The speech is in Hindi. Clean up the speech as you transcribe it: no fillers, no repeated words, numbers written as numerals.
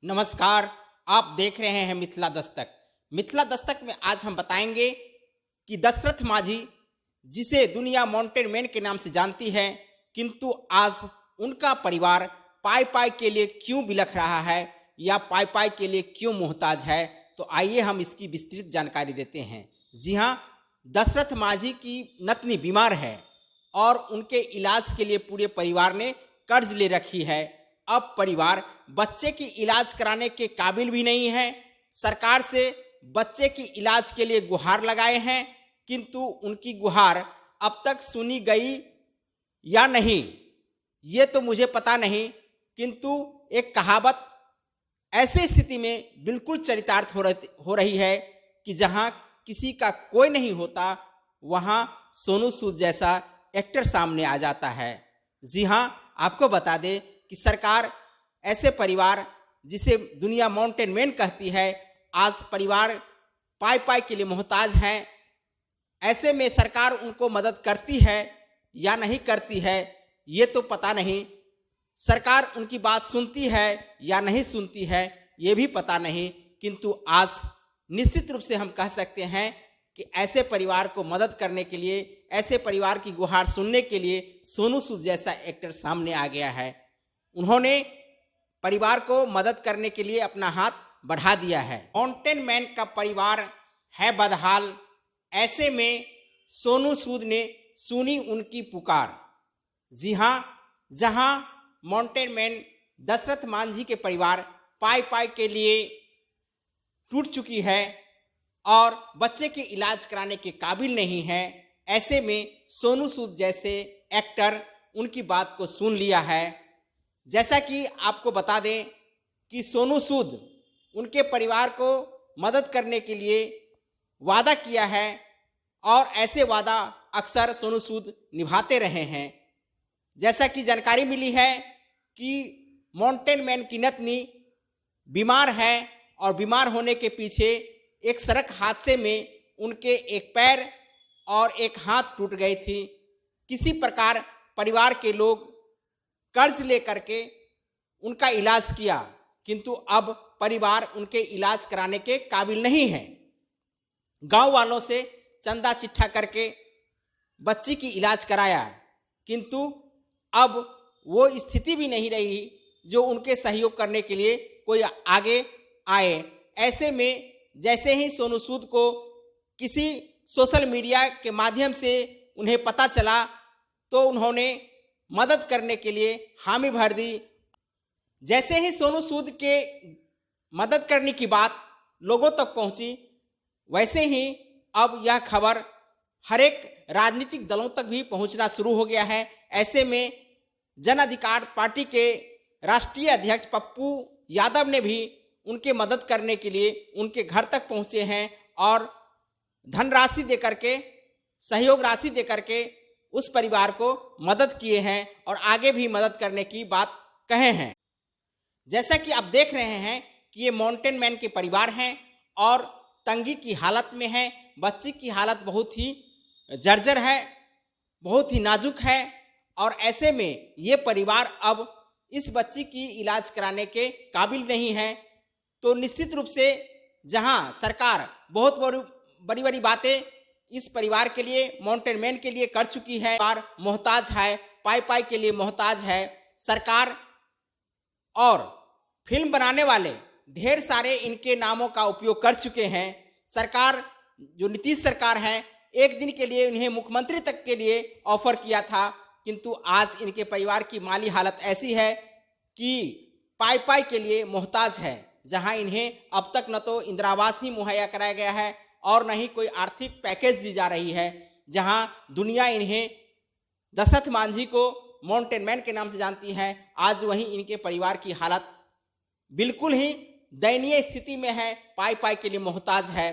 नमस्कार। आप देख रहे हैं मिथिला दस्तक। मिथिला दस्तक में आज हम बताएंगे कि दशरथ मांझी, जिसे दुनिया माउंटेन मैन के नाम से जानती है, किंतु आज उनका परिवार पाई पाई के लिए क्यों बिलख रहा है या पाई पाई के लिए क्यों मोहताज है। तो आइए हम इसकी विस्तृत जानकारी देते हैं। जी हाँ, दशरथ मांझी की नतनी बीमार है और उनके इलाज के लिए पूरे परिवार ने कर्ज ले रखी है। अब परिवार बच्चे की इलाज कराने के काबिल भी नहीं है। सरकार से बच्चे की इलाज के लिए गुहार लगाए हैं, किंतु उनकी गुहार अब तक सुनी गई या नहीं ये तो मुझे पता नहीं, किंतु एक कहावत ऐसी स्थिति में बिल्कुल चरितार्थ हो रही है कि जहां किसी का कोई नहीं होता वहां सोनू सूद जैसा एक्टर सामने आ जाता है। जी हां, आपको बता दें कि सरकार ऐसे परिवार जिसे दुनिया माउंटेन मैन कहती है, आज परिवार पाई पाई के लिए मोहताज हैं। ऐसे में सरकार उनको मदद करती है या नहीं करती है ये तो पता नहीं। सरकार उनकी बात सुनती है या नहीं सुनती है ये भी पता नहीं, किंतु आज निश्चित रूप से हम कह सकते हैं कि ऐसे परिवार को मदद करने के लिए, ऐसे परिवार की गुहार सुनने के लिए सोनू सूद जैसा एक्टर सामने आ गया है। उन्होंने परिवार को मदद करने के लिए अपना हाथ बढ़ा दिया है। माउंटेन मैन का परिवार है बदहाल, ऐसे में सोनू सूद ने सुनी उनकी पुकार। जी हां, जहां माउंटेन मैन दशरथ मांझी के परिवार पाई पाई के लिए टूट चुकी है और बच्चे के इलाज कराने के काबिल नहीं है, ऐसे में सोनू सूद जैसे एक्टर उनकी बात को सुन लिया है। जैसा कि आपको बता दें कि सोनू सूद उनके परिवार को मदद करने के लिए वादा किया है और ऐसे वादा अक्सर सोनू सूद निभाते रहे हैं। जैसा कि जानकारी मिली है कि माउंटेन मैन की नतनी बीमार है और बीमार होने के पीछे एक सड़क हादसे में उनके एक पैर और एक हाथ टूट गए थी। किसी प्रकार परिवार के लोग कर्ज लेकर के उनका इलाज किया, किंतु अब परिवार उनके इलाज कराने के काबिल नहीं है। गांव वालों से चंदा चिट्ठा करके बच्ची की इलाज कराया, किंतु अब वो स्थिति भी नहीं रही जो उनके सहयोग करने के लिए कोई आगे आए। ऐसे में जैसे ही सोनू सूद को किसी सोशल मीडिया के माध्यम से उन्हें पता चला तो उन्होंने मदद करने के लिए हामी भर दी। जैसे ही सोनू सूद के मदद करने की बात लोगों तक पहुंची, वैसे ही अब यह खबर हर एक राजनीतिक दलों तक भी पहुंचना शुरू हो गया है। ऐसे में जन अधिकार पार्टी के राष्ट्रीय अध्यक्ष पप्पू यादव ने भी उनके मदद करने के लिए उनके घर तक पहुंचे हैं और धनराशि देकर के, सहयोग राशि देकर के उस परिवार को मदद किए हैं और आगे भी मदद करने की बात कहे हैं। जैसा कि आप देख रहे हैं कि ये माउंटेन मैन के परिवार हैं और तंगी की हालत में है। बच्ची की हालत बहुत ही जर्जर है, बहुत ही नाजुक है और ऐसे में ये परिवार अब इस बच्ची की इलाज कराने के काबिल नहीं है। तो निश्चित रूप से जहां सरकार बहुत बड़ी बड़ी बातें इस परिवार के लिए, माउंटेन मैन के लिए कर चुकी है, परिवार मोहताज है, पाई पाई के लिए मोहताज है। सरकार और फिल्म बनाने वाले ढेर सारे इनके नामों का उपयोग कर चुके हैं। सरकार, जो नीतीश सरकार है, एक दिन के लिए इन्हें मुख्यमंत्री तक के लिए ऑफर किया था, किंतु आज इनके परिवार की माली हालत ऐसी है कि पाई पाई के लिए मोहताज है। जहां इन्हें अब तक न तो इंदिरा आवास ही मुहैया कराया गया है और न ही कोई आर्थिक पैकेज दी जा रही है। जहां दुनिया इन्हें दशरथ मांझी को माउंटेन मैन के नाम से जानती है, आज वहीं इनके परिवार की हालत बिल्कुल ही दयनीय स्थिति में है, पाई पाई के लिए मोहताज है।